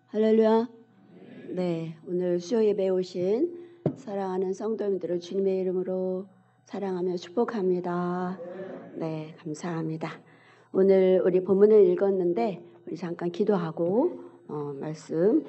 할렐루야. 네, 오늘 수요 예배에 오신 사랑하는 성도님들을 주님의 이름으로 사랑하며 축복합니다. 네, 감사합니다. 오늘 우리 본문을 읽었는데 우리 잠깐 기도하고 말씀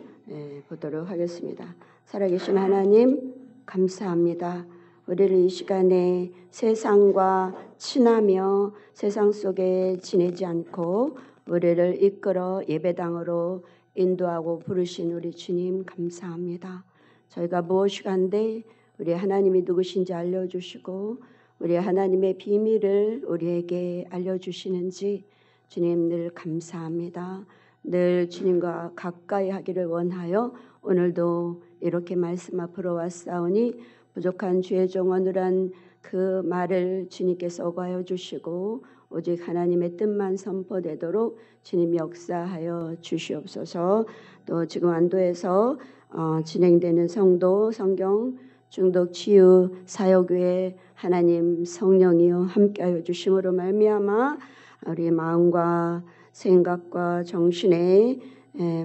보도록 하겠습니다. 살아계신 하나님 감사합니다. 우리를 이 시간에 세상과 친하며 세상 속에 지내지 않고 우리를 이끌어 예배당으로 인도하고 부르신 우리 주님 감사합니다. 저희가 무엇이간데 우리 하나님이 누구신지 알려주시고 우리 하나님의 비밀을 우리에게 알려주시는지 주님 늘 감사합니다. 늘 주님과 가까이 하기를 원하여 오늘도 이렇게 말씀 앞으로 왔사오니 부족한 주의 종언을 그 말을 주님께서 오가여 주시고 오직 하나님의 뜻만 선포되도록 주님 역사하여 주시옵소서. 또 지금 안도에서 진행되는 성도 성경 중독 치유 사역에 하나님 성령이여 함께하여 주심으로 말미암아 우리 마음과 생각과 정신에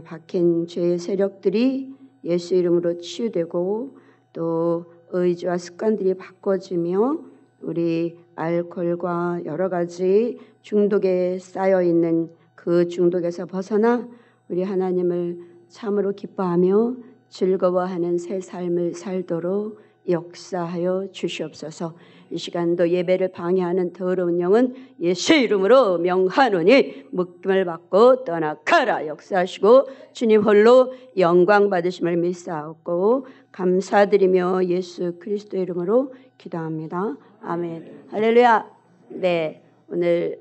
박힌 죄의 세력들이 예수 이름으로 치유되고 또 의지와 습관들이 바꿔지며 우리 알코올과 여러 가지 중독에 쌓여 있는 그 중독에서 벗어나 우리 하나님을 참으로 기뻐하며 즐거워하는 새 삶을 살도록 역사하여 주시옵소서. 이 시간도 예배를 방해하는 더러운 영은 예수 이름으로 명하노니 묶임을 받고 떠나가라. 역사하시고 주님 홀로 영광 받으심을 믿사옵고 감사드리며 예수 그리스도 이름으로 기도합니다. 아멘. 할렐루야. 네, 오늘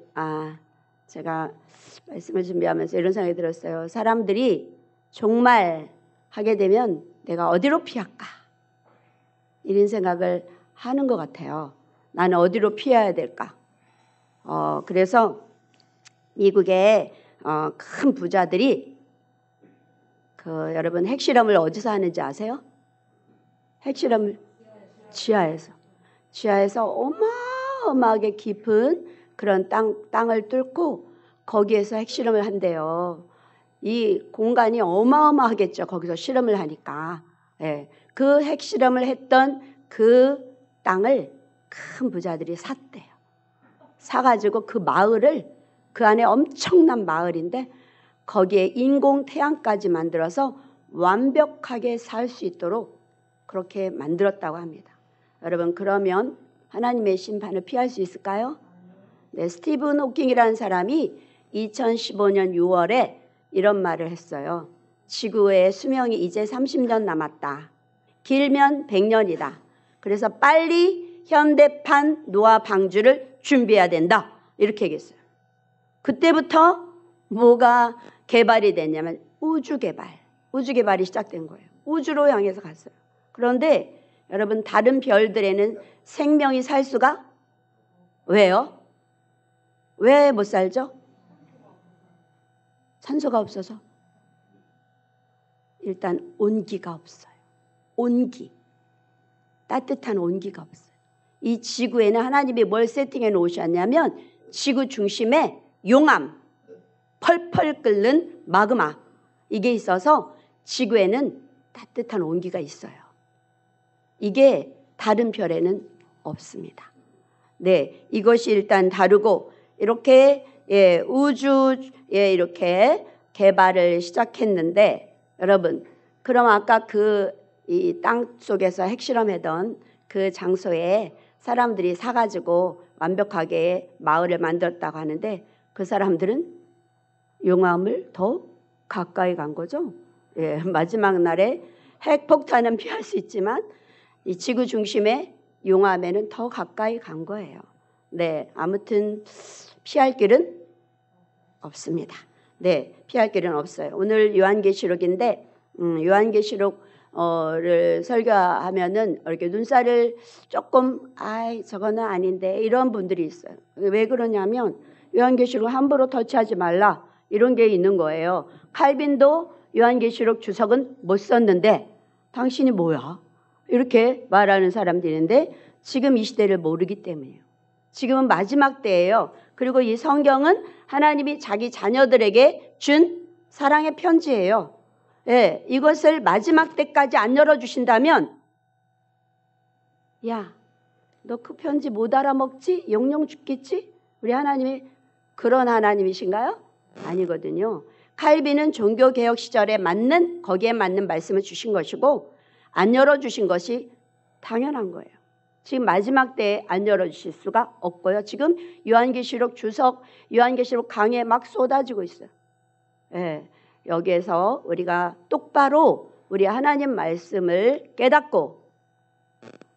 제가 말씀을 준비하면서 이런 생각이 들었어요. 사람들이 정말 하게 되면 내가 어디로 피할까? 이런 생각을 하는 것 같아요. 나는 어디로 피해야 될까? 그래서 미국의 큰 부자들이 여러분 핵실험을 어디서 하는지 아세요? 핵실험을 지하에서 어마어마하게 깊은 그런 땅을 뚫고 거기에서 핵실험을 한대요. 이 공간이 어마어마하겠죠. 거기서 실험을 하니까. 그 핵실험을 했던 그 땅을 큰 부자들이 샀대요. 사가지고 그 마을을 그 안에 엄청난 마을인데 거기에 인공 태양까지 만들어서 완벽하게 살 수 있도록 그렇게 만들었다고 합니다. 여러분 그러면 하나님의 심판을 피할 수 있을까요? 네, 스티븐 호킹이라는 사람이 2015년 6월에 이런 말을 했어요. 지구의 수명이 이제 30년 남았다. 길면 100년이다. 그래서 빨리 현대판 노화 방주를 준비해야 된다. 이렇게 얘기했어요. 그때부터 뭐가 개발이 됐냐면 우주 개발이 시작된 거예요. 우주로 향해서 갔어요. 그런데 여러분 다른 별들에는 생명이 살 수가 왜요? 왜 못 살죠? 산소가 없어서. 일단 온기가 없어요. 따뜻한 온기가 없어요. 이 지구에는 하나님이 뭘 세팅해 놓으셨냐면 지구 중심에 용암, 펄펄 끓는 마그마 이게 있어서 지구에는 따뜻한 온기가 있어요. 이게 다른 별에는 없습니다. 네, 이것이 일단 다르고 이렇게 우주에 이렇게 개발을 시작했는데 여러분 그럼 아까 이 땅 속에서 핵실험하던 그 장소에 사람들이 사가지고 완벽하게 마을을 만들었다고 하는데 그 사람들은 용암을 더 가까이 간 거죠. 마지막 날에 핵폭탄은 피할 수 있지만 이 지구 중심의 용암에는 더 가까이 간 거예요. 네, 아무튼 피할 길은 없습니다. 네, 피할 길은 없어요. 오늘 요한계시록인데 요한계시록을 설교하면은 이렇게 눈살을 조금 저거는 아닌데 이런 분들이 있어요. 왜 그러냐면 요한계시록 함부로 터치하지 말라 이런 게 있는 거예요. 칼빈도 요한계시록 주석은 못 썼는데 당신이 뭐야? 이렇게 말하는 사람들이 있는데 지금 이 시대를 모르기 때문이에요. 지금은 마지막 때예요. 그리고 이 성경은 하나님이 자기 자녀들에게 준 사랑의 편지예요. 예, 이것을 마지막 때까지 안 열어주신다면, 야, 너 그 편지 못 알아먹지? 영영 죽겠지? 우리 하나님이 그런 하나님이신가요? 아니거든요. 칼빈은 종교개혁 시절에 맞는, 거기에 맞는 말씀을 주신 것이고 안 열어주신 것이 당연한 거예요. 지금 마지막 때에 안 열어주실 수가 없고요. 지금 요한계시록 주석, 요한계시록 강의에 막 쏟아지고 있어요. 예, 여기에서 우리가 똑바로 우리 하나님 말씀을 깨닫고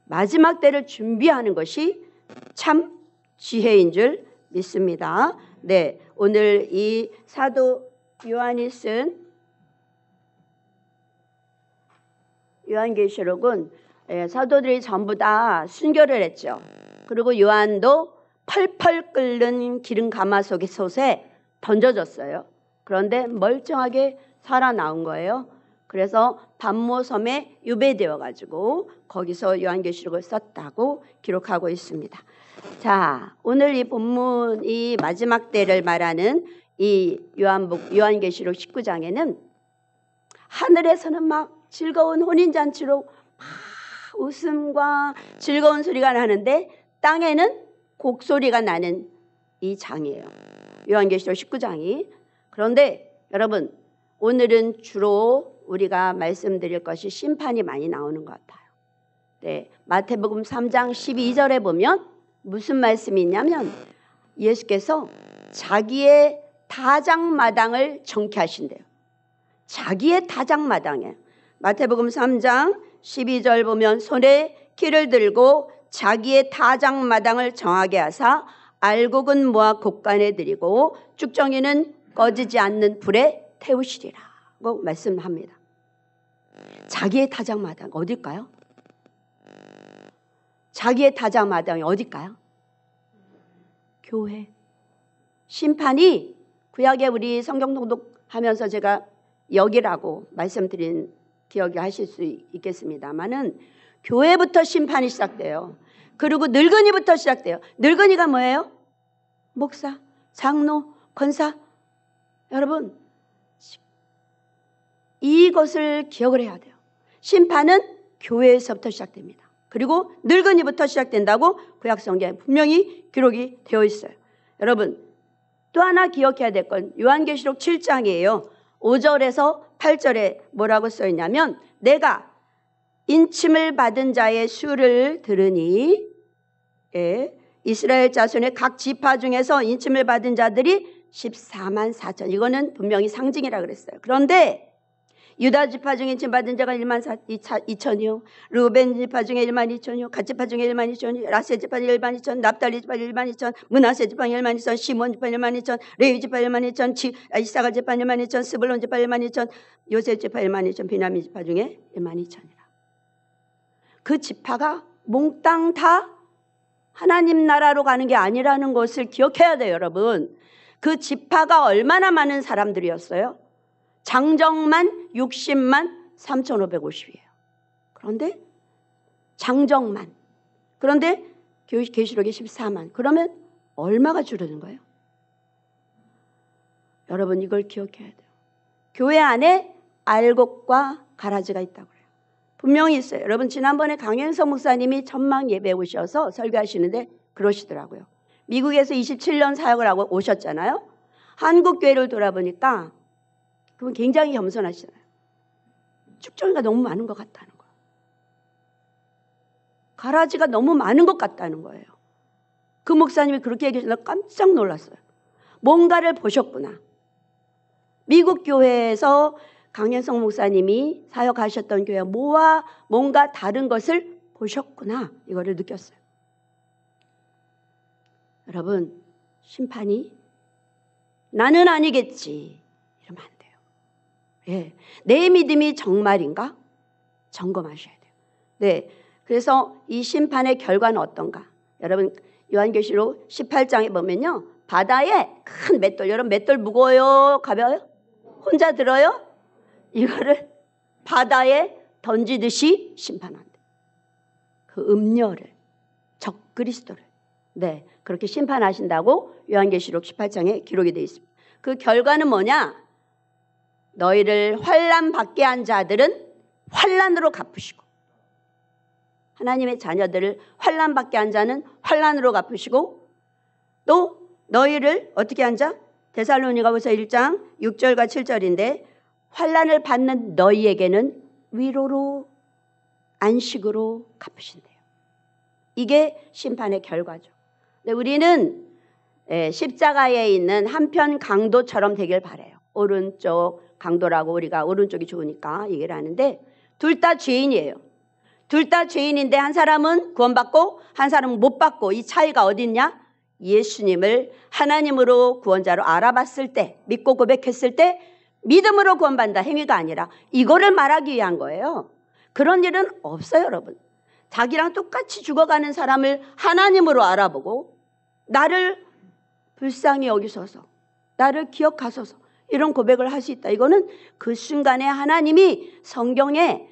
마지막 때를 준비하는 것이 참 지혜인 줄 믿습니다. 네, 오늘 이 사도 요한이 쓴 요한계시록은 사도들이 전부 다 순교를 했죠. 그리고 요한도 펄펄 끓는 기름 가마솥에 던져졌어요. 그런데 멀쩡하게 살아나온 거예요. 그래서 반모섬에 유배되어 가지고 거기서 요한계시록을 썼다고 기록하고 있습니다. 자, 오늘 이 본문이 마지막 때를 말하는 이 요한계시록 19장에는 하늘에서는 막 즐거운 혼인잔치로 막 웃음과 즐거운 소리가 나는데 땅에는 곡소리가 나는 이 장이에요. 요한계시록 19장이. 그런데 여러분, 오늘은 주로 우리가 말씀드릴 것이 심판이 많이 나오는 것 같아요. 네, 마태복음 3장 12절에 보면 무슨 말씀이 있냐면 예수께서 자기의 다장마당을 정케하신대요. 자기의 다장마당에. 마태복음 3장 12절 보면 손에 키를 들고 자기의 다장마당을 정하게 하사 알곡은 모아 곡간에 들이고 쭉정이는 꺼지지 않는 불에 태우시리라고 말씀합니다. 자기의 다장마당 어딜까요? 자기의 다장마당이 어딜까요? 교회. 심판이 구약에 우리 성경 통독하면서 제가 여기라고 말씀드린 기억이 하실 수 있겠습니다만은 교회부터 심판이 시작돼요. 그리고 늙은이부터 시작돼요. 늙은이가 뭐예요? 목사, 장로, 권사. 여러분, 이것을 기억을 해야 돼요. 심판은 교회에서부터 시작됩니다. 그리고 늙은이부터 시작된다고 구약 성경에 분명히 기록이 되어 있어요. 여러분, 또 하나 기억해야 될 건 요한계시록 7장이에요. 5절에서 8절에 뭐라고 써 있냐면 내가 인침을 받은 자의 수를 들으니 이스라엘 자손의 각 지파 중에서 인침을 받은 자들이 14만 4천. 이거는 분명히 상징이라 그랬어요. 그런데 유다 지파 중에 인침 받은 자가 1만 2천이요. 루벤 지파 중에 1만 2천이요. 갓 지파 중에 1만 2천이요. 라세 지파 1만 2천. 납달리 지파 1만 2천. 므낫세 지파 1만 2천. 시몬 지파 1만 2천. 레위 지파 1만 2천. 이사가 지파 1만 2천. 스불론 지파 1만 2천. 요셉 지파 1만 2천. 비냐민 지파 중에 1만 2천이라. 그 지파가 몽땅 다 하나님 나라로 가는 게 아니라는 것을 기억해야 돼요, 여러분. 그 지파가 얼마나 많은 사람들이었어요? 장정만 60만 3,550이에요. 그런데 장정만. 그런데 계시록에 14만. 그러면 얼마가 줄어든 거예요? 여러분 이걸 기억해야 돼요. 교회 안에 알곡과 가라지가 있다고 그래요. 분명히 있어요. 여러분 지난번에 강현석 목사님이 천막 예배 오셔서 설교하시는데 그러시더라고요. 미국에서 27년 사역을 하고 오셨잖아요. 한국 교회를 돌아보니까 그분 굉장히 겸손하시잖아요. 축종이가 너무 많은 것 같다는 거예요. 가라지가 너무 많은 것 같다는 거예요. 그 목사님이 그렇게 얘기하셔서 깜짝 놀랐어요. 뭔가를 보셨구나. 미국 교회에서 강현성 목사님이 사역하셨던 교회 뭐와 뭔가 다른 것을 보셨구나. 이거를 느꼈어요. 여러분 심판이 나는 아니겠지 이러면 안 돼요. 예, 내 믿음이 정말인가? 점검하셔야 돼요. 네, 그래서 이 심판의 결과는 어떤가? 여러분 요한계시록 18장에 보면요. 바다에 큰 맷돌, 여러분 맷돌 무거워요? 가벼워요? 혼자 들어요? 이거를 바다에 던지듯이 심판한대. 그 음녀를, 적그리스도를. 네, 그렇게 심판하신다고 요한계시록 18장에 기록이 되어 있습니다. 그 결과는 뭐냐? 너희를 환난 받게 한 자들은 환난으로 갚으시고, 하나님의 자녀들을 환난 받게 한 자는 환난으로 갚으시고, 또 너희를 어떻게 한 자? 데살로니가후서 1장 6절과 7절인데 환난을 받는 너희에게는 위로로 안식으로 갚으신대요. 이게 심판의 결과죠. 근데 우리는 십자가에 있는 한편 강도처럼 되길 바라요. 오른쪽 강도라고, 우리가 오른쪽이 좋으니까 얘기를 하는데 둘 다 죄인이에요. 둘 다 죄인인데 한 사람은 구원받고 한 사람은 못 받고, 이 차이가 어디 있냐? 예수님을 하나님으로 구원자로 알아봤을 때, 믿고 고백했을 때 믿음으로 구원받는다, 행위가 아니라, 이거를 말하기 위한 거예요. 그런 일은 없어요, 여러분. 자기랑 똑같이 죽어가는 사람을 하나님으로 알아보고 나를 불쌍히 여기소서, 나를 기억하소서, 이런 고백을 할 수 있다. 이거는 그 순간에 하나님이 성경에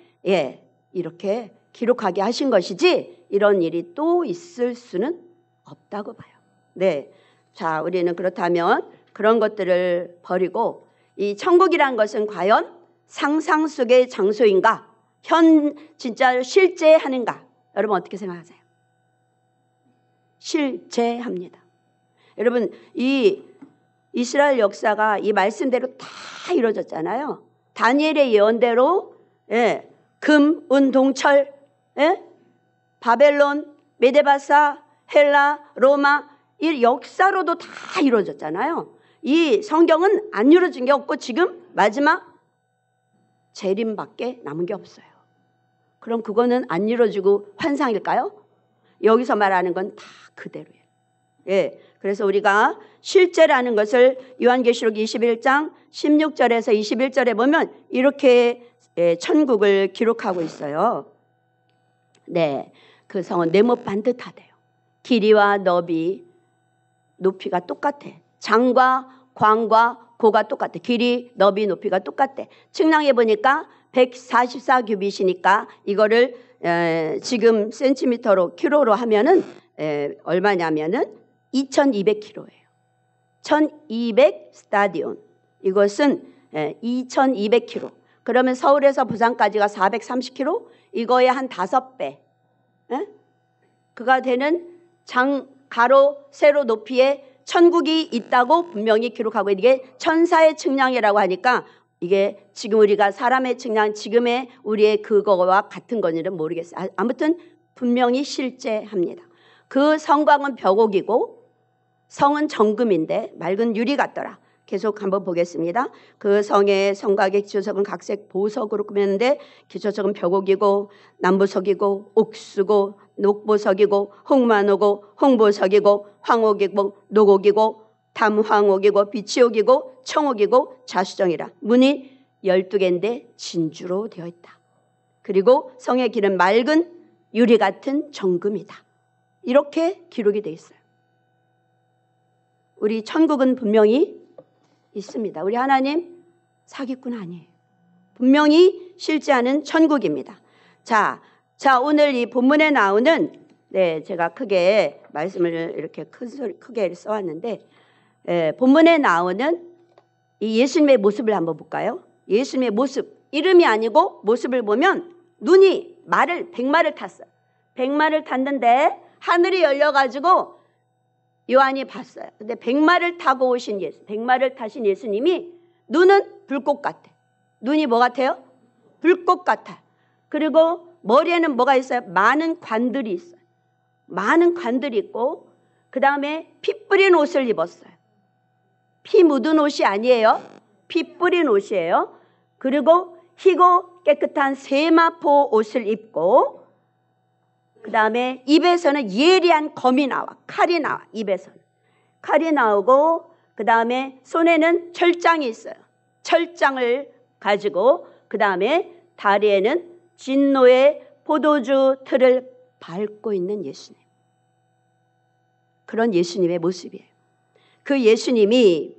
이렇게 기록하게 하신 것이지 이런 일이 또 있을 수는 없다고 봐요. 네, 자, 우리는 그렇다면 그런 것들을 버리고 이 천국이란 것은 과연 상상 속의 장소인가, 진짜 실제하는가? 여러분 어떻게 생각하세요? 실제합니다. 여러분, 이 이스라엘 역사가 이 말씀대로 다 이루어졌잖아요. 다니엘의 예언대로 금, 은, 동철, 바벨론, 메데바사, 헬라, 로마, 이 역사로도 다 이루어졌잖아요. 이 성경은 안 이루어진 게 없고 지금 마지막 재림밖에 남은 게 없어요. 그럼 그거는 안 이루어지고 환상일까요? 여기서 말하는 건 다 그대로예요. 그래서 우리가 실제라는 것을 요한계시록 21장 16절에서 21절에 보면 이렇게 천국을 기록하고 있어요. 네, 그 성은 네못 반듯하대요. 길이와 너비, 높이가 똑같아. 장과 광과 고가 똑같아. 길이, 너비, 높이가 똑같아. 측량해 보니까 144규빗이니까 이거를 지금 센티미터로, 킬로로 하면은 얼마냐면은 2200km예요. 1200 스타디온. 이것은 2200km. 그러면 서울에서 부산까지가 430km. 이거의 한 5배. 그가 되는 가로, 세로 높이에 천국이 있다고 분명히 기록하고, 이게 천사의 측량이라고 하니까 이게 지금 우리가 사람의 측량, 지금의 우리의 그거와 같은 건지는 모르겠어요. 아무튼 분명히 실제합니다. 그 성곽은 벽옥이고 성은 정금인데 맑은 유리 같더라. 계속 한번 보겠습니다. 그 성의 성곽의 기초석은 각색 보석으로 꾸몄는데 기초석은 벽옥이고 남보석이고 옥수고 녹보석이고 홍만옥이고 홍보석이고 황옥이고 녹옥이고 담황옥이고 비치옥이고 청옥이고 자수정이라. 문이 12개인데 진주로 되어 있다. 그리고 성의 길은 맑은 유리 같은 정금이다. 이렇게 기록이 되어 있어요. 우리 천국은 분명히 있습니다. 우리 하나님 사기꾼 아니에요. 분명히 실제하는 천국입니다. 자, 오늘 이 본문에 나오는, 제가 크게 말씀을 이렇게 크게 써왔는데, 본문에 나오는 이 예수님의 모습을 한번 볼까요? 예수님의 모습, 이름이 아니고 모습을 보면 눈이 백마를 탔어요. 백마를 탔는데 하늘이 열려가지고 요한이 봤어요. 근데 백마를 타고 오신 백마를 타신 예수님이 눈은 불꽃 같아. 눈이 뭐 같아요? 불꽃 같아. 그리고 머리에는 뭐가 있어요? 많은 관들이 있어요. 많은 관들이 있고, 그 다음에 피 뿌린 옷을 입었어요. 피 묻은 옷이 아니에요. 피 뿌린 옷이에요. 그리고 희고 깨끗한 세마포 옷을 입고, 그 다음에 입에서는 예리한 검이 나와. 칼이 나와. 입에서는 칼이 나오고, 그 다음에 손에는 철장이 있어요. 철장을 가지고, 그 다음에 다리에는 진노의 포도주 틀을 밟고 있는 예수님. 그런 예수님의 모습이에요. 그 예수님이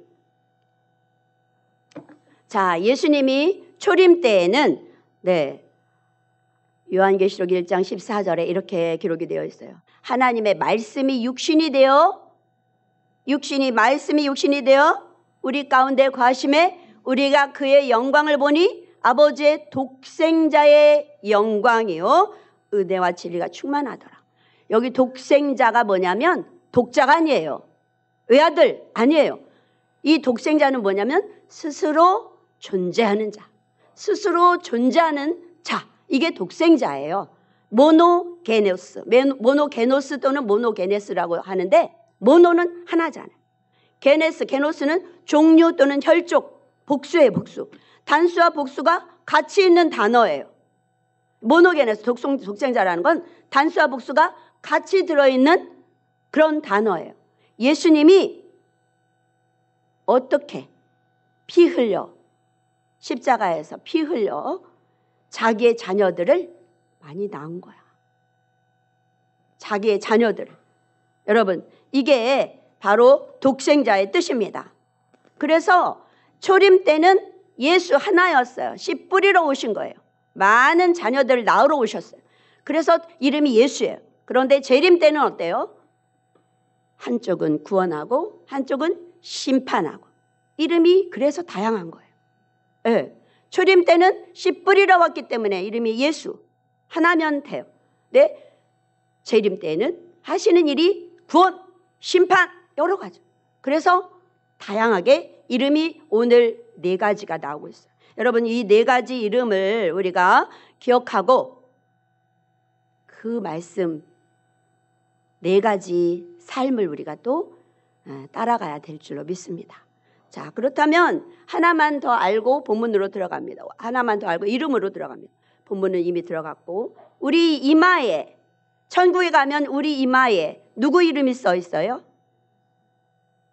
초림 때에는 요한계시록 1장 14절에 이렇게 기록이 되어 있어요. 하나님의 말씀이 말씀이 육신이 되어 우리 가운데 거하심에 우리가 그의 영광을 보니 아버지의 독생자의 영광이요 은혜와 진리가 충만하더라. 여기 독생자가 뭐냐면 독자가 아니에요. 외아들 아니에요. 이 독생자는 뭐냐면 스스로 존재하는 자. 스스로 존재하는 자. 이게 독생자예요. 모노게노스. 모노게노스 또는 모노게네스라고 하는데 모노는 하나잖아요. 게노스는 종류 또는 혈족. 복수예요. 복수. 단수와 복수가 같이 있는 단어예요. 모노게네스 독생자라는 건 단수와 복수가 같이 들어있는 그런 단어예요. 예수님이 어떻게 피 흘려 십자가에서 피 흘려 자기의 자녀들을 많이 낳은 거야. 자기의 자녀들을. 여러분 이게 바로 독생자의 뜻입니다. 그래서 초림 때는 예수 하나였어요. 씨 뿌리러 오신 거예요. 많은 자녀들을 낳으러 오셨어요. 그래서 이름이 예수예요. 그런데 재림 때는 어때요? 한쪽은 구원하고 한쪽은 심판하고. 이름이 그래서 다양한 거예요. 네. 초림 때는 씨 뿌리러 왔기 때문에 이름이 예수 하나면 돼요. 네. 재림 때는 하시는 일이 구원, 심판 여러 가지. 그래서 다양하게 이름이 오늘 4가지가 나오고 있어요. 여러분 이 4가지 이름을 우리가 기억하고 그 말씀 4가지 삶을 우리가 또 따라가야 될 줄로 믿습니다. 자, 그렇다면 하나만 더 알고 본문으로 들어갑니다. 하나만 더 알고 이름으로 들어갑니다. 본문은 이미 들어갔고 우리 이마에 천국에 가면 우리 이마에 누구 이름이 써 있어요?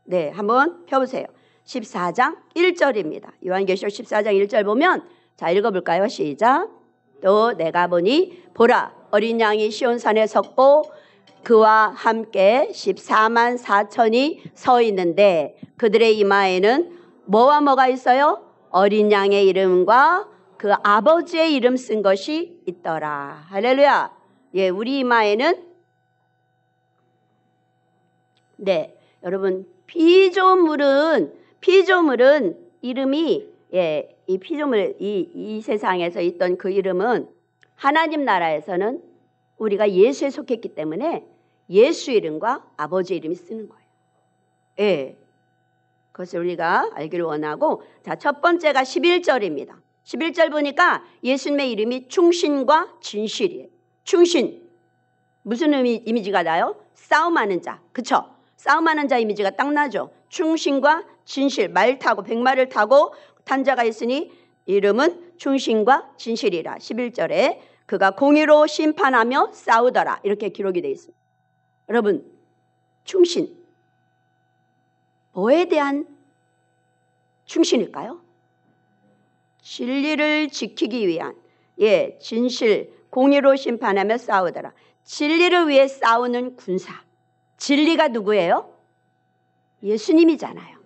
네, 한번 펴보세요. 14장 1절입니다. 요한계시록 14장 1절 보면 자 읽어볼까요? 시작. 또 내가 보니 보라 어린 양이 시온산에 섰고 그와 함께 14만 4천이 서 있는데 그들의 이마에는 뭐와 뭐가 있어요? 어린 양의 이름과 그 아버지의 이름 쓴 것이 있더라. 할렐루야. 예, 우리 이마에는 네, 여러분 피조물은 이름이 이 피조물 이 세상에서 있던 그 이름은 하나님 나라에서는 우리가 예수에 속했기 때문에 예수 이름과 아버지 이름이 쓰는 거예요. 예. 그것을 우리가 알기를 원하고 자, 첫 번째가 11절입니다. 11절 보니까 예수님의 이름이 충신과 진실이에요. 충신. 무슨 이미지가 나요? 싸움하는 자. 그쵸? 싸움하는 자 이미지가 딱 나죠. 충신과 진실. 말 타고 백마를 타고 탄 자가 있으니 이름은 충신과 진실이라. 11절에 그가 공의로 심판하며 싸우더라. 이렇게 기록이 되어 있습니다. 여러분 충신. 뭐에 대한 충신일까요? 진리를 지키기 위한 진실, 공의로 심판하며 싸우더라. 진리를 위해 싸우는 군사. 진리가 누구예요? 예수님이잖아요.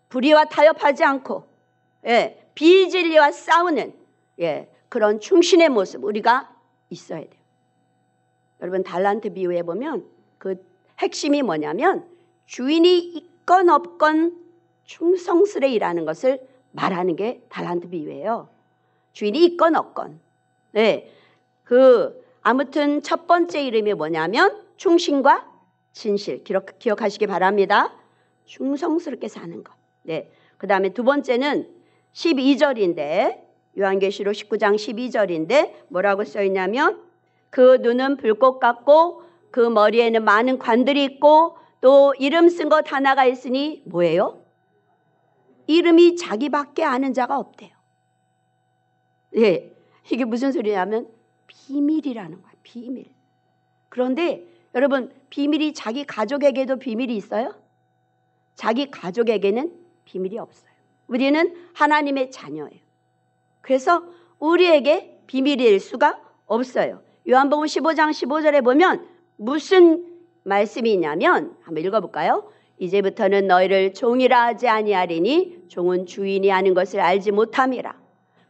불의와 타협하지 않고 비진리와 싸우는 그런 충신의 모습 우리가 있어야 돼요. 여러분 달란트 비유에 보면 그 핵심이 뭐냐면 주인이 있건 없건 충성스레 일하는 것을 말하는 게 달란트 비유예요. 주인이 있건 없건. 아무튼 첫 번째 이름이 뭐냐면 충신과 진실. 기억하시기 바랍니다. 충성스럽게 사는 것. 그 다음에 두 번째는 12절인데 요한계시록 19장 12절인데 뭐라고 써있냐면 그 눈은 불꽃 같고 그 머리에는 많은 관들이 있고 또 이름 쓴 것 하나가 있으니 뭐예요? 이름이 자기밖에 아는 자가 없대요. 이게 무슨 소리냐면 비밀이라는 거야. 비밀. 그런데 여러분 비밀이 자기 가족에게도 비밀이 있어요? 자기 가족에게는 비밀이 없어요. 우리는 하나님의 자녀예요. 그래서 우리에게 비밀일 수가 없어요. 요한복음 15장 15절에 보면 무슨 말씀이 있냐면 한번 읽어볼까요? 이제부터는 너희를 종이라 하지 아니하리니 종은 주인이 하는 것을 알지 못함이라.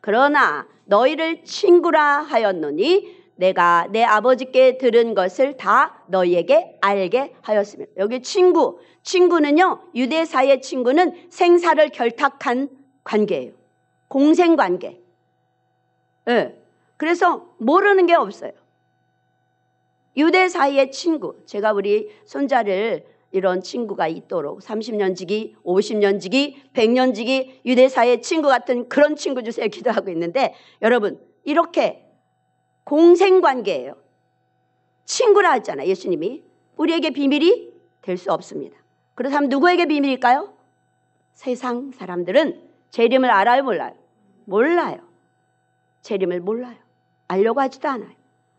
그러나 너희를 친구라 하였노니 내가 내 아버지께 들은 것을 다 너희에게 알게 하였습니다. 여기 친구는요 유대사의 친구는 생사를 결탁한 관계예요. 공생관계. 예. 그래서 모르는 게 없어요. 유대 사이의 친구. 제가 우리 손자를 이런 친구가 있도록 30년 지기, 50년 지기, 100년 지기 유대 사이의 친구 같은 그런 친구 주세요 기도하고 있는데 여러분 이렇게 공생관계예요. 친구라 했잖아요. 예수님이. 우리에게 비밀이 될 수 없습니다. 그렇다면 누구에게 비밀일까요? 세상 사람들은 제 이름을 알아요? 몰라요? 몰라요. 제 이름을 몰라요. 알려고 하지도 않아요.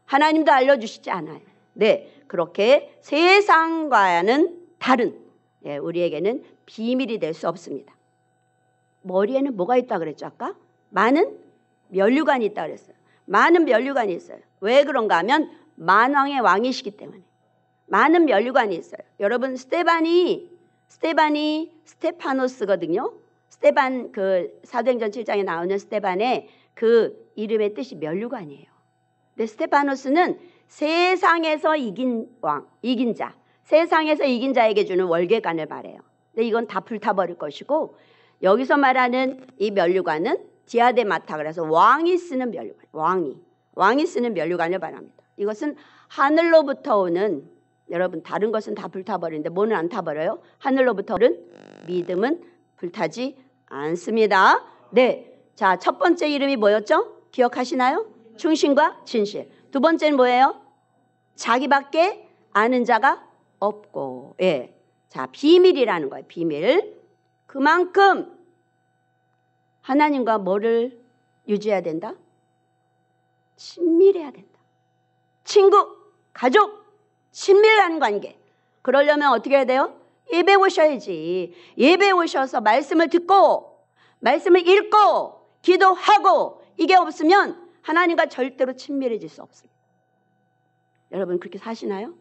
하나님도 알려주시지 않아요. 네, 그렇게 세상과는 다른 우리에게는 비밀이 될 수 없습니다. 머리에는 뭐가 있다 그랬죠 아까? 많은 면류관이 있다 그랬어요. 많은 면류관이 있어요. 왜 그런가 하면 만왕의 왕이시기 때문에 많은 면류관이 있어요. 여러분 스테파노스거든요. 스테반 그 사도행전 7장에 나오는 스테반의 그 이름의 뜻이 면류관이에요. 근데 스테파노스는 세상에서 이긴 왕, 이긴 자, 세상에서 이긴 자에게 주는 월계관을 말해요. 근데 이건 다 불타버릴 것이고 여기서 말하는 이 면류관은 디아데마타 그래서 왕이 쓰는 면류관, 왕이 쓰는 면류관을 말합니다. 이것은 하늘로부터 오는 여러분 다른 것은 다 불타버리는데 뭐는 안 타버려요? 하늘로부터 오는 믿음은 불타지 않습니다. 네, 자, 첫 번째 이름이 뭐였죠? 기억하시나요? 충신과 진실. 두 번째는 뭐예요? 자기밖에 아는 자가 없고. 예, 자, 비밀이라는 거예요. 비밀. 그만큼 하나님과 뭐를 유지해야 된다? 친밀해야 된다. 친구, 가족, 친밀한 관계. 그러려면 어떻게 해야 돼요? 예배 오셔야지. 예배 오셔서 말씀을 듣고 말씀을 읽고 기도하고 이게 없으면 하나님과 절대로 친밀해질 수 없습니다. 여러분 그렇게 사시나요?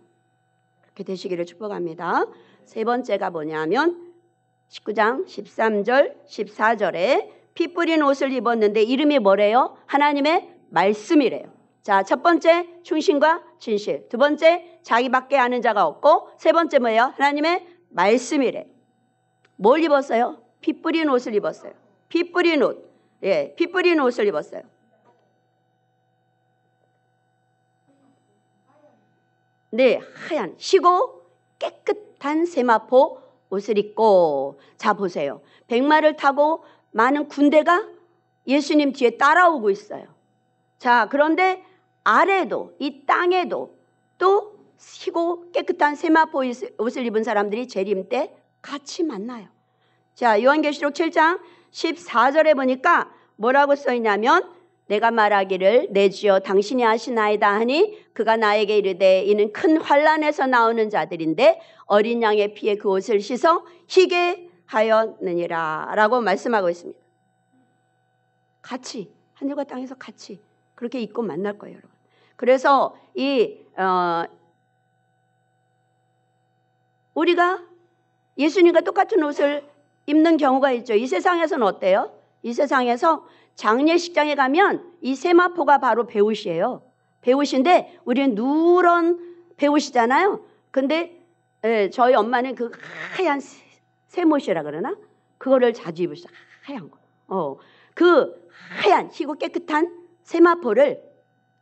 그렇게 되시기를 축복합니다. 세 번째가 뭐냐면 19장 13절 14절에 피 뿌린 옷을 입었는데 이름이 뭐래요? 하나님의 말씀이래요. 자, 첫 번째 충신과 진실, 두 번째 자기밖에 아는 자가 없고 세 번째 뭐예요? 하나님의 말씀이래. 뭘 입었어요? 피 뿌린 옷을 입었어요. 피 뿌린 옷. 예, 피 뿌린 옷을 입었어요. 네, 하얀 희고 깨끗한 세마포 옷을 입고. 자, 보세요. 백마를 타고 많은 군대가 예수님 뒤에 따라오고 있어요. 자, 그런데 아래도 이 땅에도 또 희고 깨끗한 세마포 옷을 입은 사람들이 재림 때 같이 만나요. 자, 요한계시록 7장 14절에 보니까 뭐라고 써있냐면 내가 말하기를 내 주여 당신이 아시나이다 하니 그가 나에게 이르되 이는 큰 환난에서 나오는 자들인데 어린 양의 피에 그 옷을 씻어 희게 하였느니라 라고 말씀하고 있습니다. 같이 하늘과 땅에서 같이 그렇게 입고 만날 거예요, 여러분. 그래서 우리가 예수님과 똑같은 옷을 입는 경우가 있죠. 이 세상에서는 어때요? 이 세상에서 장례식장에 가면 이 세마포가 바로 배옷이에요. 배옷인데 우리는 누런 배옷이잖아요. 근데 저희 엄마는 그 하얀 세못이라 그러나? 그거를 자주 입으시죠. 하얀 거. 그 하얀 희고 깨끗한 세마포를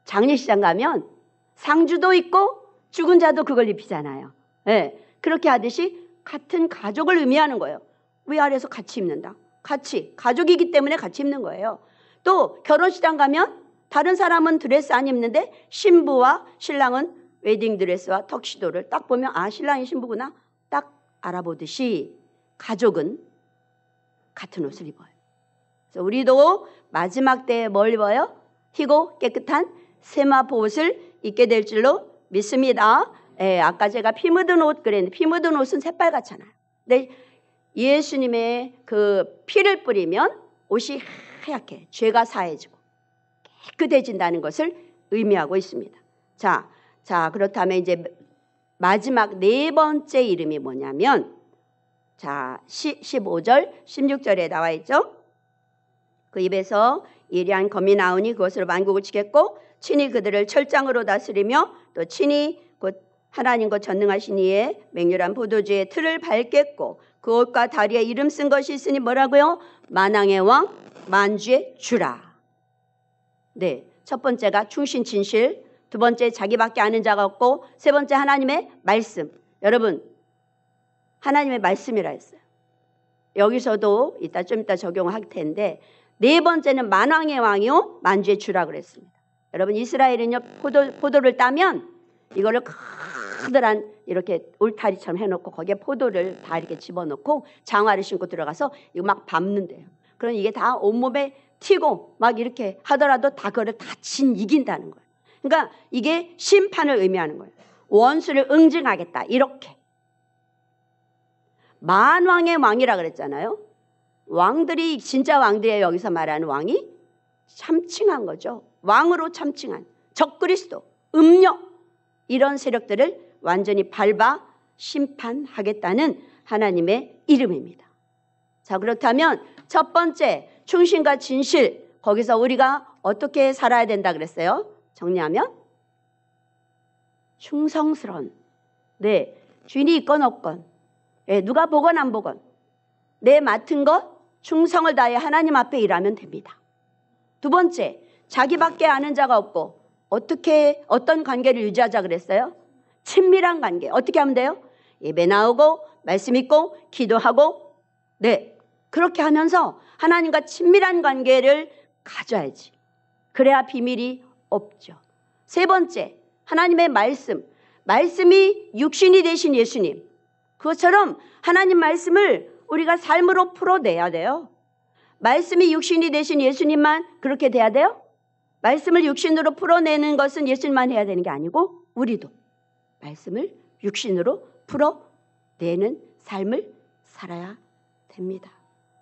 장례식장 가면 상주도 있고 죽은 자도 그걸 입히잖아요. 네, 그렇게 하듯이 같은 가족을 의미하는 거예요. 위아래에서 같이 입는다. 같이 가족이기 때문에 같이 입는 거예요. 또 결혼식장 가면 다른 사람은 드레스 안 입는데 신부와 신랑은 웨딩 드레스와 턱시도를 딱 보면 아 신랑이 신부구나 딱 알아보듯이 가족은 같은 옷을 입어요. 그래서 우리도 마지막 때에 뭘 입어요? 희고 깨끗한 세마포 옷을 입게 될 줄로 믿습니다. 아까 제가 피 묻은 옷 그랬는데 피 묻은 옷은 새빨갛잖아요. 근데 예수님의 그 피를 뿌리면 옷이 하얗게 죄가 사해지고 깨끗해진다는 것을 의미하고 있습니다. 자, 그렇다면 이제 마지막 네 번째 이름이 뭐냐면 자 15절 16절에 나와 있죠. 그 입에서 예리한 검이 나오니 그것으로 만국을 치겠고 친히 그들을 철장으로 다스리며 또 친히 곧 하나님과 전능하신 이의 맹렬한 보도주의 틀을 밟겠고 그 옷과 다리에 이름 쓴 것이 있으니 뭐라고요? 만왕의 왕, 만주의 주라. 네, 첫 번째가 충신 진실, 두 번째 자기밖에 아는 자가 없고, 세 번째 하나님의 말씀. 여러분, 하나님의 말씀이라 했어요. 여기서도 좀 이따 적용할 텐데, 네 번째는 만왕의 왕이요 만주의 주라 그랬습니다. 여러분, 이스라엘은요 포도를 따면 이거를 커다란 이렇게 울타리처럼 해놓고 거기에 포도를 다 이렇게 집어넣고 장화를 신고 들어가서 이거 막 밟는데요. 그럼 이게 다 온몸에 튀고 막 이렇게 하더라도 다 그거를 다 이긴다는 거예요. 그러니까 이게 심판을 의미하는 거예요. 원수를 응징하겠다 이렇게. 만왕의 왕이라 그랬잖아요. 왕들이 진짜 왕들이에요. 여기서 말하는 왕이 참칭한 거죠. 왕으로 참칭한 적그리스도, 음녀 이런 세력들을 완전히 밟아 심판하겠다는 하나님의 이름입니다. 자, 그렇다면 첫 번째 충신과 진실, 거기서 우리가 어떻게 살아야 된다 그랬어요? 정리하면 충성스러운, 네, 주인이 있건 없건, 네, 누가 보건 안 보건 내 맡은 것 충성을 다해 하나님 앞에 일하면 됩니다. 두 번째, 자기밖에 아는 자가 없고 어떤 관계를 유지하자 그랬어요? 친밀한 관계. 어떻게 하면 돼요? 예배 나오고 말씀 읽고 기도하고, 네, 그렇게 하면서 하나님과 친밀한 관계를 가져야지. 그래야 비밀이 없죠. 세 번째, 하나님의 말씀이 육신이 되신 예수님, 그것처럼 하나님 말씀을 우리가 삶으로 풀어내야 돼요. 말씀이 육신이 되신 예수님만 그렇게 돼야 돼요? 말씀을 육신으로 풀어내는 것은 예수님만 해야 되는 게 아니고 우리도 말씀을 육신으로 풀어내는 삶을 살아야 됩니다.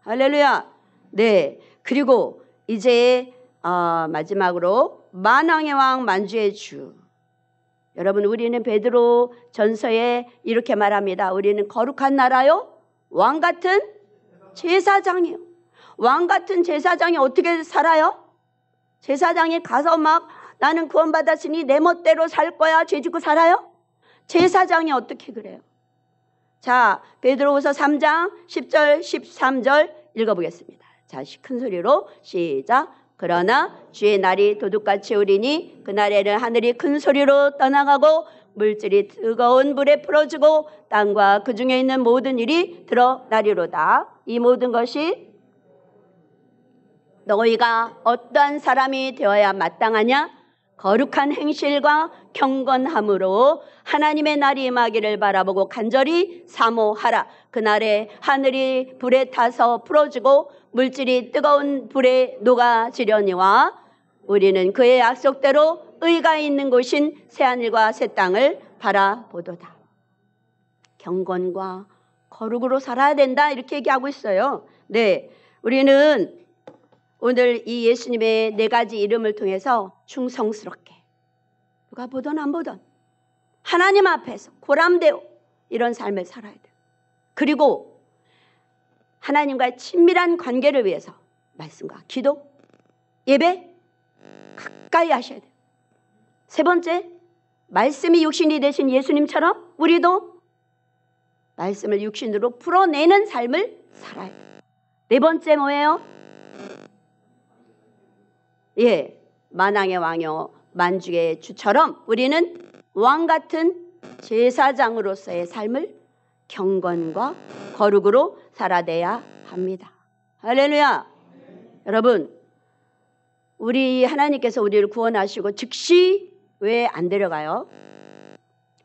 할렐루야. 네, 그리고 이제 마지막으로 만왕의 왕 만주의 주. 여러분, 우리는 베드로 전서에 이렇게 말합니다. 우리는 거룩한 나라요, 왕 같은 제사장이요. 왕 같은 제사장이 어떻게 살아요? 제사장이 가서 막 나는 구원받았으니 내 멋대로 살 거야 죄 짓고 살아요? 제사장이 어떻게 그래요? 자, 베드로후서 3장 10절 13절 읽어보겠습니다. 자, 큰 소리로 시작. 그러나 주의 날이 도둑같이 오리니 그날에는 하늘이 큰 소리로 떠나가고 물질이 뜨거운 불에 풀어지고 땅과 그 중에 있는 모든 일이 드러나리로다. 이 모든 것이 너희가 어떠한 사람이 되어야 마땅하냐? 거룩한 행실과 경건함으로 하나님의 날이 임하기를 바라보고 간절히 사모하라. 그날에 하늘이 불에 타서 풀어지고 물질이 뜨거운 불에 녹아지려니와 우리는 그의 약속대로 의가 있는 곳인 새하늘과 새 땅을 바라보도다. 경건과 거룩으로 살아야 된다 이렇게 얘기하고 있어요. 네, 우리는 오늘 이 예수님의 네 가지 이름을 통해서 충성스럽게 누가 보던 안 보던 하나님 앞에서 고람되어 이런 삶을 살아야 돼요. 그리고 하나님과의 친밀한 관계를 위해서 말씀과 기도, 예배 가까이 하셔야 돼요. 세 번째, 말씀이 육신이 되신 예수님처럼 우리도 말씀을 육신으로 풀어내는 삶을 살아야 돼요. 네 번째 뭐예요? 예, 만왕의 왕이요 만주의 주처럼 우리는 왕 같은 제사장으로서의 삶을 경건과 거룩으로 살아내야 합니다. 할렐루야. 여러분, 우리 하나님께서 우리를 구원하시고 즉시 왜 안 데려가요?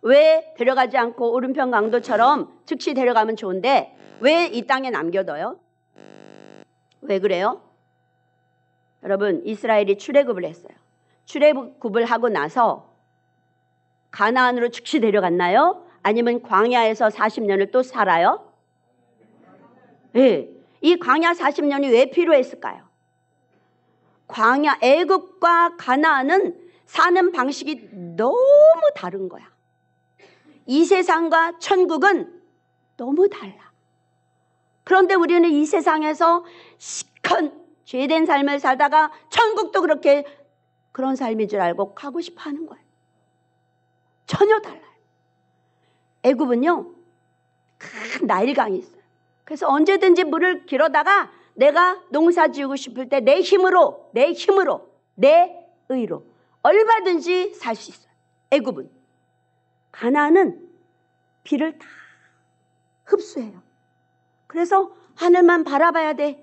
왜 데려가지 않고 오른편 강도처럼 즉시 데려가면 좋은데 왜 이 땅에 남겨둬요? 왜 그래요? 여러분, 이스라엘이 출애굽을 했어요. 출애굽을 하고 나서 가나안으로 즉시 데려갔나요? 아니면 광야에서 40년을 또 살아요? 네. 이 광야 40년이 왜 필요했을까요? 광야, 애굽과 가나안은 사는 방식이 너무 다른 거야. 이 세상과 천국은 너무 달라. 그런데 우리는 이 세상에서 시큰 죄된 삶을 살다가 천국도 그렇게 그런 삶인 줄 알고 가고 싶어 하는 거예요. 전혀 달라요. 애굽은요, 큰 나일강이 있어요. 그래서 언제든지 물을 길어다가 내가 농사 지우고 싶을 때 내 힘으로, 내 의로 얼마든지 살 수 있어요. 애굽은. 가나안은 비를 다 흡수해요. 그래서 하늘만 바라봐야 돼.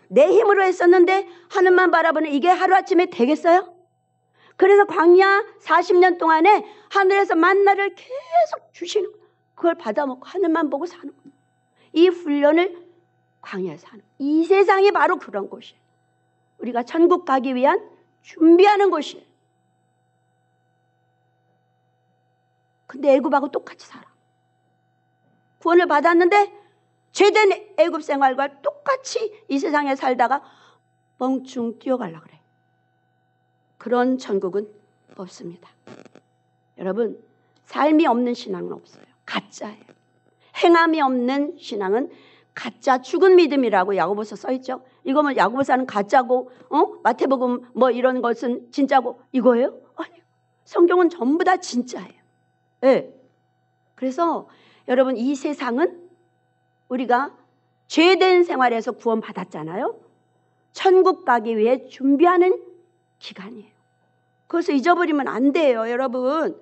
내 힘으로 했었는데 하늘만 바라보는 이게 하루아침에 되겠어요? 그래서 광야 40년 동안에 하늘에서 만나를 계속 주시는 거예요. 그걸 받아먹고 하늘만 보고 사는 거예요. 이 훈련을 광야에서 하는 거예요. 이 세상이 바로 그런 곳이에요. 우리가 천국 가기 위한 준비하는 곳이에요. 근데 애굽하고 똑같이 살아. 구원을 받았는데 죄된 애굽 생활과 똑같이 이 세상에 살다가 멍충 뛰어가려고 그래. 그런 천국은 없습니다. 여러분, 삶이 없는 신앙은 없어요. 가짜예요. 행함이 없는 신앙은 가짜 죽은 믿음이라고 야고보서 써있죠. 이거면 야고보서는 가짜고 마태복음 뭐 이런 것은 진짜고 이거예요? 아니요. 성경은 전부 다 진짜예요. 네. 그래서 여러분, 이 세상은 우리가 죄된 생활에서 구원받았잖아요. 천국 가기 위해 준비하는 기간이에요. 그것을 잊어버리면 안 돼요. 여러분,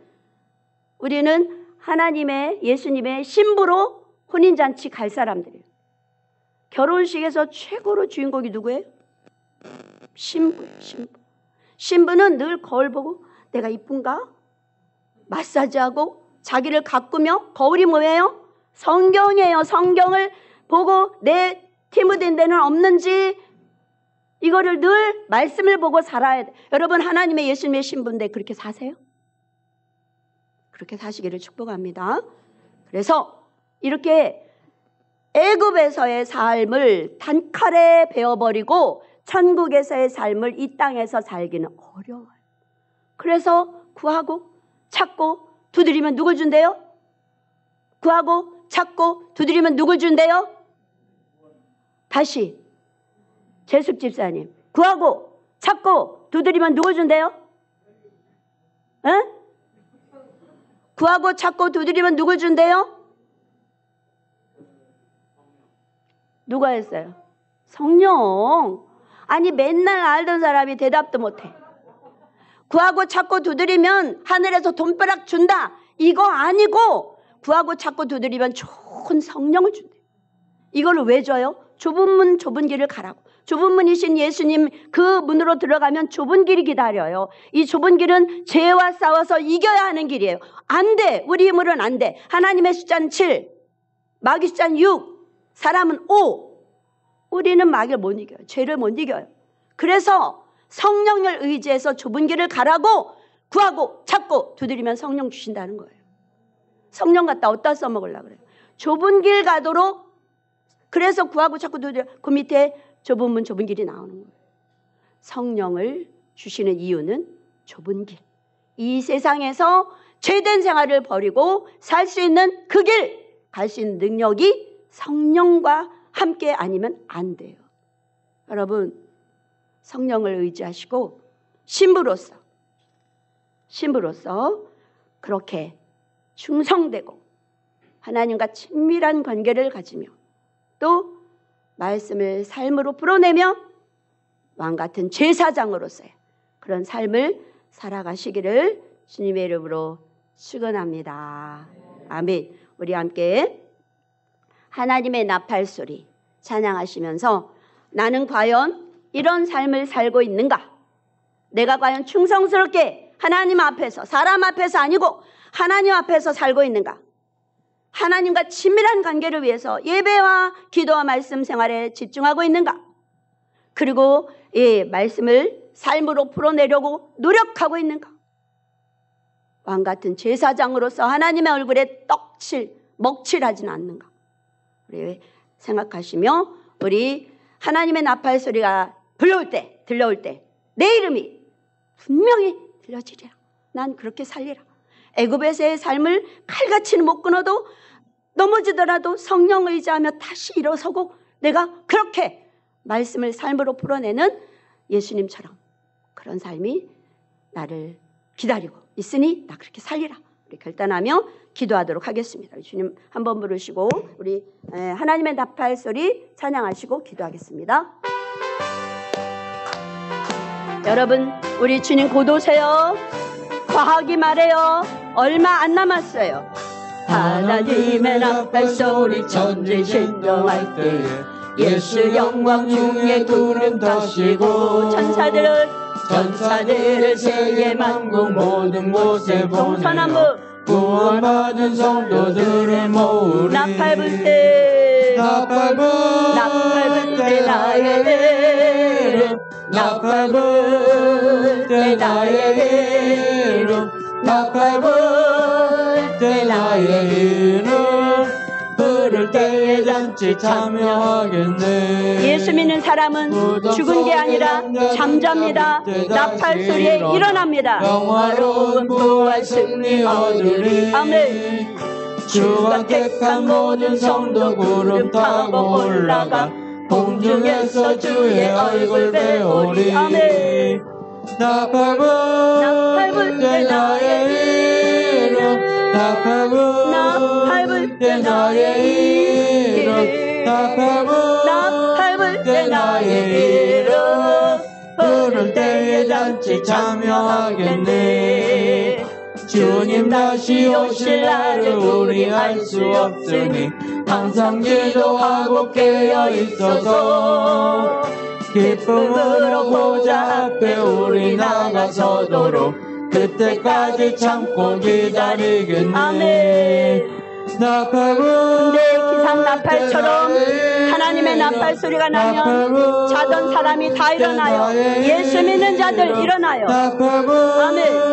우리는 하나님의, 예수님의 신부로 혼인잔치 갈 사람들이에요. 결혼식에서 최고로 주인공이 누구예요? 신부. 신부는 늘 거울 보고 내가 이쁜가? 마사지하고 자기를 가꾸며, 거울이 뭐예요? 성경이에요. 성경을 보고 내 티묻은 데는 없는지 이거를 늘 말씀을 보고 살아야 돼. 여러분, 하나님의 예수님의 신부인데 그렇게 사세요? 그렇게 사시기를 축복합니다. 그래서 이렇게 애굽에서의 삶을 단칼에 베어버리고 천국에서의 삶을 이 땅에서 살기는 어려워요. 그래서 구하고 찾고 두드리면 누굴 준대요? 구하고 찾고 두드리면 누굴 준대요? 다시 재숙 집사님, 구하고 찾고 두드리면 누굴 준대요? 에? 구하고 찾고 두드리면 누굴 준대요? 누가 했어요? 성령. 아니, 맨날 알던 사람이 대답도 못해. 구하고 찾고 두드리면 하늘에서 돈벼락 준다, 이거 아니고 구하고 찾고 두드리면 좋은 성령을 준대. 이걸 왜 줘요? 좁은 문 좁은 길을 가라고. 좁은 문이신 예수님 그 문으로 들어가면 좁은 길이 기다려요. 이 좁은 길은 죄와 싸워서 이겨야 하는 길이에요. 안 돼. 우리 힘으로는 안 돼. 하나님의 숫자는 7, 마귀 숫자는 6, 사람은 5. 우리는 마귀를 못 이겨요. 죄를 못 이겨요. 그래서 성령을 의지해서 좁은 길을 가라고 구하고 찾고 두드리면 성령 주신다는 거예요. 성령 갖다 어디다 써먹으려고 그래요? 좁은 길 가도록. 그래서 구하고 찾고 두드려. 그 밑에 좁은 문 좁은 길이 나오는 거예요. 성령을 주시는 이유는 좁은 길. 이 세상에서 죄된 생활을 버리고 살 수 있는 그 길, 갈 수 있는 능력이 성령과 함께 아니면 안 돼요. 여러분, 성령을 의지하시고 신부로서 그렇게 충성되고 하나님과 친밀한 관계를 가지며 또 말씀을 삶으로 풀어내며 왕같은 제사장으로서의 그런 삶을 살아가시기를 주님의 이름으로 축원합니다. 아멘. 우리 함께 하나님의 나팔소리 찬양하시면서 나는 과연 이런 삶을 살고 있는가? 내가 과연 충성스럽게 하나님 앞에서, 사람 앞에서 아니고 하나님 앞에서 살고 있는가? 하나님과 친밀한 관계를 위해서 예배와 기도와 말씀 생활에 집중하고 있는가? 그리고 이 말씀을 삶으로 풀어내려고 노력하고 있는가? 왕같은 제사장으로서 하나님의 얼굴에 먹칠하지는 않는가? 우리 생각하시며 우리 하나님의 나팔 소리가 들려올 때 내 이름이 분명히 들려지리라. 난 그렇게 살리라. 애굽에서의 삶을 칼같이는 못 끊어도 넘어지더라도 성령 의지하며 다시 일어서고 내가 그렇게 말씀을 삶으로 풀어내는 예수님처럼 그런 삶이 나를 기다리고 있으니 나 그렇게 살리라 우리 결단하며 기도하도록 하겠습니다. 주님 한번 부르시고 우리 하나님의 나팔 소리 찬양하시고 기도하겠습니다. 여러분, 우리 주님 곧 오세요. 과하기 말해요. 얼마 안 남았어요. 하나님의 나팔 소리 천지 신동할 때에 예수 영광 중에 구름 터시고 천사들을 세계 만국 모든 곳에 보내어 구원받은 성도들을 모으리. 나팔 불 때 나의 이름 나팔 불 때 나의 이름 나팔 불 때 나의 이름 부를 때에 잔치 참여하겠네. 예수 믿는 사람은 죽은 게 아니라 잠잡니다. 나팔 소리에 일어납니다. 영화로운 부활 승리 얻으리. 아멘. 주가 택한 모든 성도 구름 타고 올라가 공중에서 주의 얼굴 배우리. 아멘. 나팔 불 때 나의 이름 나팔 불 때 나의 이름 나팔 불 때 나의 이름 부를 때에 잔치 참여하겠네. 주님 다시 오실 날을 우리 알 수 없으니 항상 기도하고 깨어 있어서 기쁨으로 보좌 앞에 우리 나가서도록 그때까지 참고 기다리겠네. 아멘. 나팔 불 기상 나팔처럼 하나님의 나팔 소리가 나면 자던 사람이 다 일어나요. 예수 믿는 자들 일어나요. 아멘.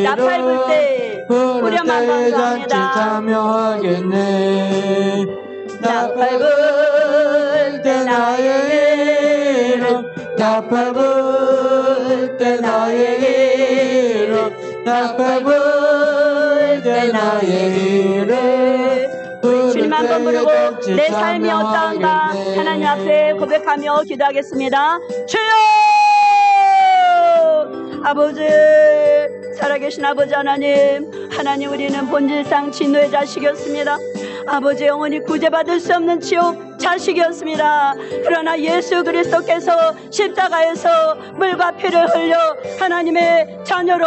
나팔 불 때 후렴만 감사합니다. 참여하겠네. 나팔 불 때 나의 이름 나팔 불 때 나의 이름 나팔 불 때 나의 이름 주님 한번 부르고 내 삶이 어떠한가 하나님 앞에 고백하며 기도하겠습니다. 주여! 아버지, 살아계신 아버지 하나님, 우리는 본질상 진노의 자식이었습니다. 아버지, 영원히 구제받을 수 없는 지옥 자식이었습니다. 그러나 예수 그리스도께서 십자가에서 물과 피를 흘려 하나님의 자녀로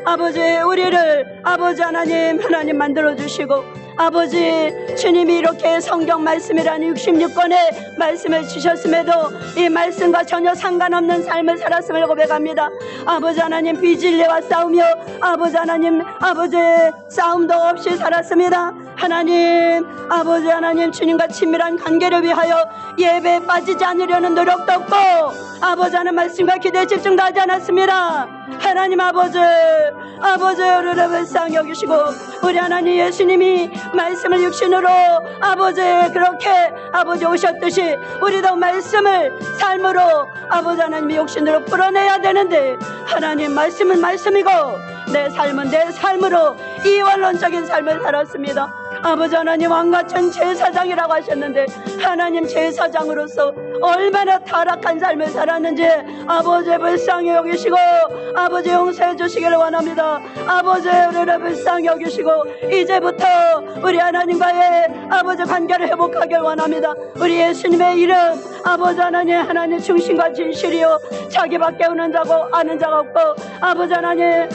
아버지 우리를 아버지 하나님 만들어주시고 아버지 주님이 이렇게 성경 말씀이라는 66권의 말씀을 주셨음에도 이 말씀과 전혀 상관없는 삶을 살았음을 고백합니다. 아버지 하나님 비진리와 싸우며 아버지 하나님 싸움도 없이 살았습니다. 하나님 아버지 하나님 주님과 친밀한 관계를 위하여 예배에 빠지지 않으려는 노력도 없고 아버지 하나님 말씀과 기도에 집중도 하지 않았습니다. 하나님 아버지 우리를 불쌍히 여기시고 우리 하나님 예수님이 말씀을 육신으로 아버지 그렇게 아버지 오셨듯이 우리도 말씀을 삶으로 아버지 하나님의 육신으로 풀어내야 되는데 하나님 말씀은 말씀이고 내 삶은 내 삶으로 이원론적인 삶을 살았습니다. 아버지 하나님 왕같은 제사장이라고 하셨는데 하나님 제사장으로서 얼마나 타락한 삶을 살았는지 아버지 불쌍히 여기시고 아버지 용서해 주시기를 원합니다. 아버지 우리를 불쌍히 여기시고 이제부터 우리 하나님과의 아버지 관계를 회복하길 원합니다. 우리 예수님의 이름 아버지 하나님 중심과 진실이요 자기밖에 없는 자고 아는 자가 없고 아버지 하나님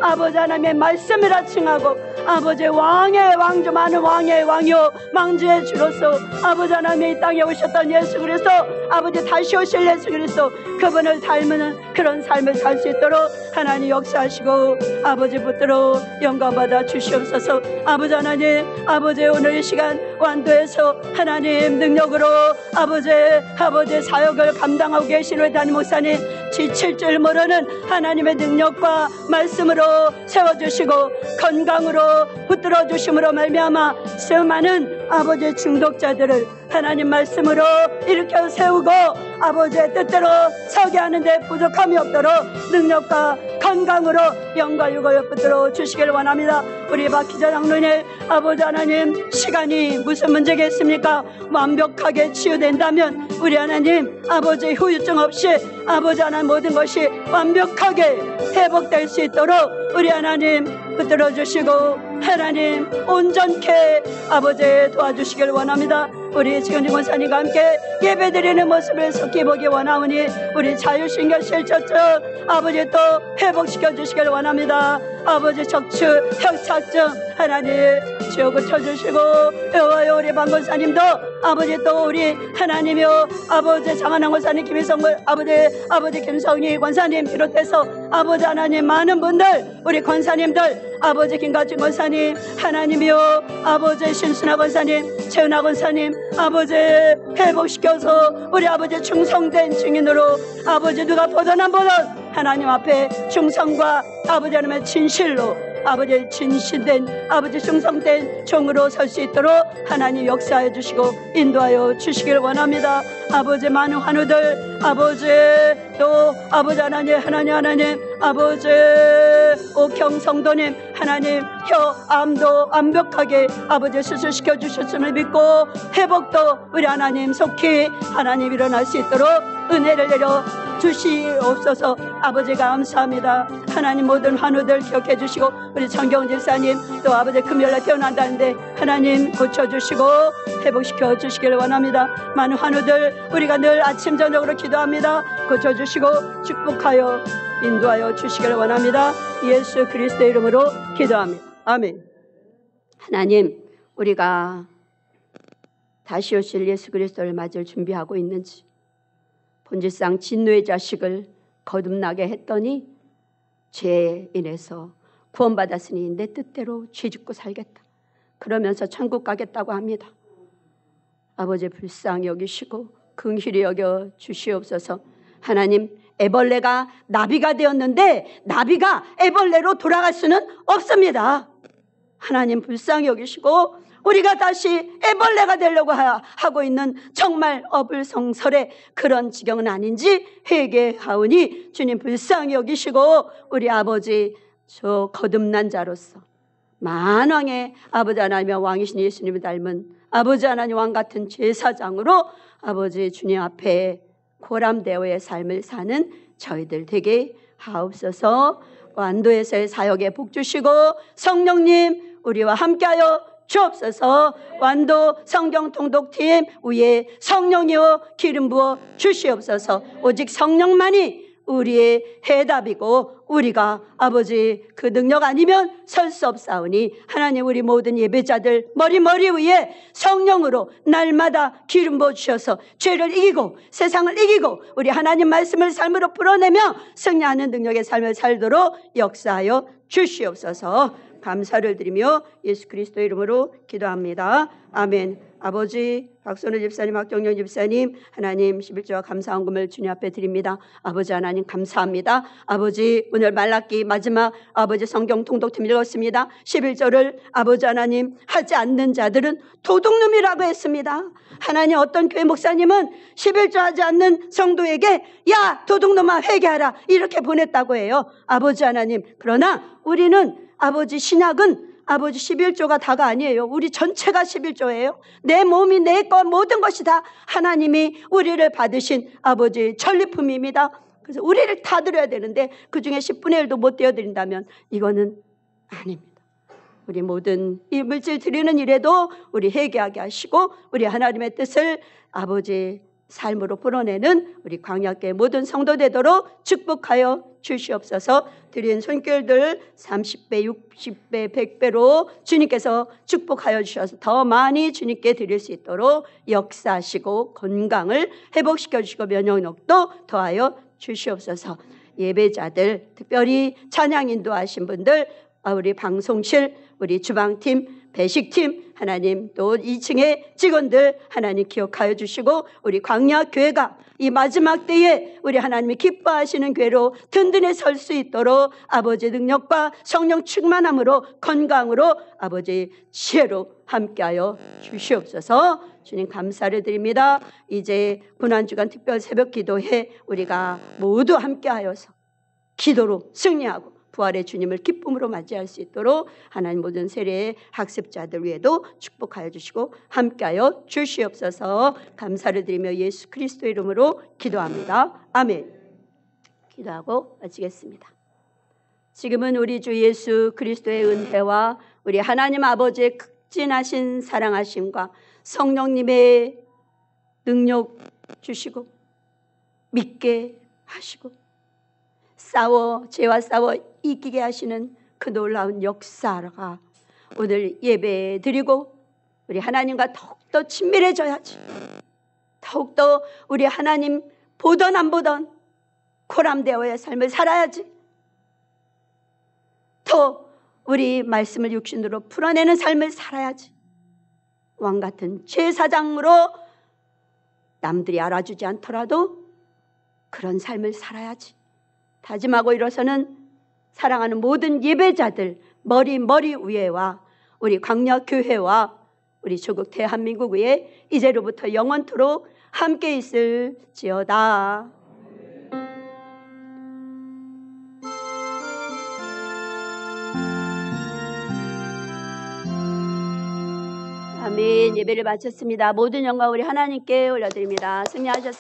아버지 하나님의 말씀이라 칭하고 아버지 왕의 왕 중 많은 왕의 왕이요 망주의 주로서 아버지 하나님의 이 땅에 오셨던 예수 그리스도 아버지 다시 오실 예수 그리스도 그분을 닮는 그런 삶을 살 수 있도록 하나님 역사하시고 아버지 붙들어 영광받아 주시옵소서. 아버지 하나님 아버지 오늘 이 시간 완도에서 하나님 능력으로 아버지 사역을 감당하고 계신 우리 담임 목사님 지칠 줄 모르는 하나님의 능력과 말씀으로 세워주시고 건강으로 붙들어 주심으로 말미암아 수많은 아버지의 중독자들을 하나님 말씀으로 일으켜 세우고 아버지의 뜻대로 서게 하는데 부족함이 없도록 능력과 건강으로 영과 육을 붙들어 주시길 원합니다. 우리 박희자 장로님 아버지 하나님 시간이 무슨 문제겠습니까? 완벽하게 치유된다면 우리 하나님 아버지 후유증 없이 아버지 하나님 모든 것이 완벽하게 회복될 수 있도록 우리 하나님 붙들어 주시고 하나님 온전케 아버지 도와주시길 원합니다. 우리 지금님 권사님과 함께 예배드리는 모습을 속히 보기 원하오니 우리 자율신경 실조증 아버지 또 회복시켜 주시길 원합니다. 아버지 척추 협착증 하나님 주여 고쳐주시고 여호와여 우리 방권사님도 아버지 또 우리 하나님이여 아버지 장한왕 권사님 김희성 아버지 김성희 권사님 비롯해서 아버지 하나님 많은 분들 우리 권사님들 아버지 김가진 권사님 하나님이여 아버지 신순아 권사님 최은아 권사님 아버지 회복시켜서 우리 아버지 충성된 증인으로 아버지 누가 보던 안 보던 하나님 앞에 충성과 아버지 하나님의 진실로 아버지 진실된 아버지 충성된 종으로 설 수 있도록 하나님 역사해 주시고 인도하여 주시길 원합니다. 아버지 많은 환우들 아버지 또 아버지 하나님 아버지 옥형 성도님 하나님 혀암도 완벽하게 아버지 수술시켜 주셨음을 믿고 회복도 우리 하나님 속히 하나님 일어날 수 있도록 은혜를 내려 주시옵소서. 아버지 감사합니다. 하나님 모든 환우들 기억해 주시고 우리 정경훈 집사님 또 아버지 금요일날 태어난다는데 하나님 고쳐주시고 회복시켜 주시기를 원합니다. 많은 환우들 우리가 늘 아침 저녁으로 기도합니다. 고쳐주시고 축복하여 인도하여 주시기를 원합니다. 예수 그리스도의 이름으로 기도합니다. 아멘. 하나님 우리가 다시 오실 예수 그리스도를 맞을 준비하고 있는지 본질상 진노의 자식을 거듭나게 했더니 죄에 인해서 구원받았으니 내 뜻대로 죄 짓고 살겠다 그러면서 천국 가겠다고 합니다. 아버지 불쌍히 여기시고 긍휼히 여겨 주시옵소서. 하나님 애벌레가 나비가 되었는데 나비가 애벌레로 돌아갈 수는 없습니다. 하나님 불쌍히 여기시고 우리가 다시 애벌레가 되려고 하고 있는 정말 어불성설의 그런 지경은 아닌지 회개하오니 주님 불쌍히 여기시고 우리 아버지 저 거듭난 자로서 만왕의 아버지 하나님의 왕이신 예수님을 닮은 아버지 하나님 왕 같은 제사장으로 아버지 주님 앞에 고람되어의 삶을 사는 저희들 되게 하옵소서. 완도에서의 사역에 복 주시고 성령님 우리와 함께하여 주옵소서. 완도 성경통독팀 위에 성령이여 기름 부어 주시옵소서. 오직 성령만이 우리의 해답이고 우리가 아버지 그 능력 아니면 설 수 없사오니 하나님 우리 모든 예배자들 머리 위에 성령으로 날마다 기름 부어 주셔서 죄를 이기고 세상을 이기고 우리 하나님 말씀을 삶으로 풀어내며 승리하는 능력의 삶을 살도록 역사하여 주시옵소서. 감사를 드리며 예수 그리스도의 이름으로 기도합니다. 아멘. 아버지 박선우 집사님, 박정영 집사님 하나님 11조와 감사헌금을 주님 앞에 드립니다. 아버지 하나님 감사합니다. 아버지 오늘 말라기 마지막 아버지 성경 통독팀 읽었습니다. 11조를 아버지 하나님 하지 않는 자들은 도둑놈이라고 했습니다. 하나님 어떤 교회 목사님은 11조 하지 않는 성도에게 야 도둑놈아 회개하라 이렇게 보냈다고 해요. 아버지 하나님 그러나 우리는 아버지 신약은 아버지 11조가 다가 아니에요. 우리 전체가 11조예요. 내 몸이 내 것 모든 것이 다 하나님이 우리를 받으신 아버지 전리품입니다. 그래서 우리를 다 드려야 되는데 그중에 10분의 1도 못 떼어드린다면 이거는 아닙니다. 우리 모든 이 물질 드리는 일에도 우리 회개하게 하시고 우리 하나님의 뜻을 아버지 삶으로 풀어내는 우리 광야교회 모든 성도 되도록 축복하여 주시옵소서. 드린 손길들 30배, 60배, 100배로 주님께서 축복하여 주셔서 더 많이 주님께 드릴 수 있도록 역사하시고 건강을 회복시켜 주시고 면역력도 더하여 주시옵소서. 예배자들 특별히 찬양 인도하신 분들 우리 방송실 우리 주방팀 배식팀 하나님 또 2층의 직원들 하나님 기억하여 주시고 우리 광야교회가 이 마지막 때에 우리 하나님이 기뻐하시는 교회로 든든히 설 수 있도록 아버지 능력과 성령 충만함으로 건강으로 아버지 지혜로 함께하여 주시옵소서. 주님 감사를 드립니다. 이제 고난주간 특별 새벽 기도회 우리가 모두 함께하여서 기도로 승리하고 부활의 주님을 기쁨으로 맞이할 수 있도록 하나님 모든 세례 학습자들 위에도 축복하여 주시고 함께하여 주시옵소서. 감사를 드리며 예수 그리스도의 이름으로 기도합니다. 아멘. 기도하고 마치겠습니다. 지금은 우리 주 예수 그리스도의 은혜와 우리 하나님 아버지의 극진하신 사랑하심과 성령님의 능력 주시고 믿게 하시고 죄와 싸워 이기게 하시는 그 놀라운 역사가 오늘 예배 드리고 우리 하나님과 더욱더 친밀해져야지. 더욱더 우리 하나님 보던 안 보던 코람되어의 삶을 살아야지. 더 우리 말씀을 육신으로 풀어내는 삶을 살아야지. 왕같은 제사장으로 남들이 알아주지 않더라도 그런 삶을 살아야지. 다짐하고 일어서는 사랑하는 모든 예배자들 머리 위에와 우리 광야교회와 우리 조국 대한민국 위에 이제로부터 영원토록 함께 있을지어다. 아멘. 예배를 마쳤습니다. 모든 영광 우리 하나님께 올려드립니다. 승리하셨습니다.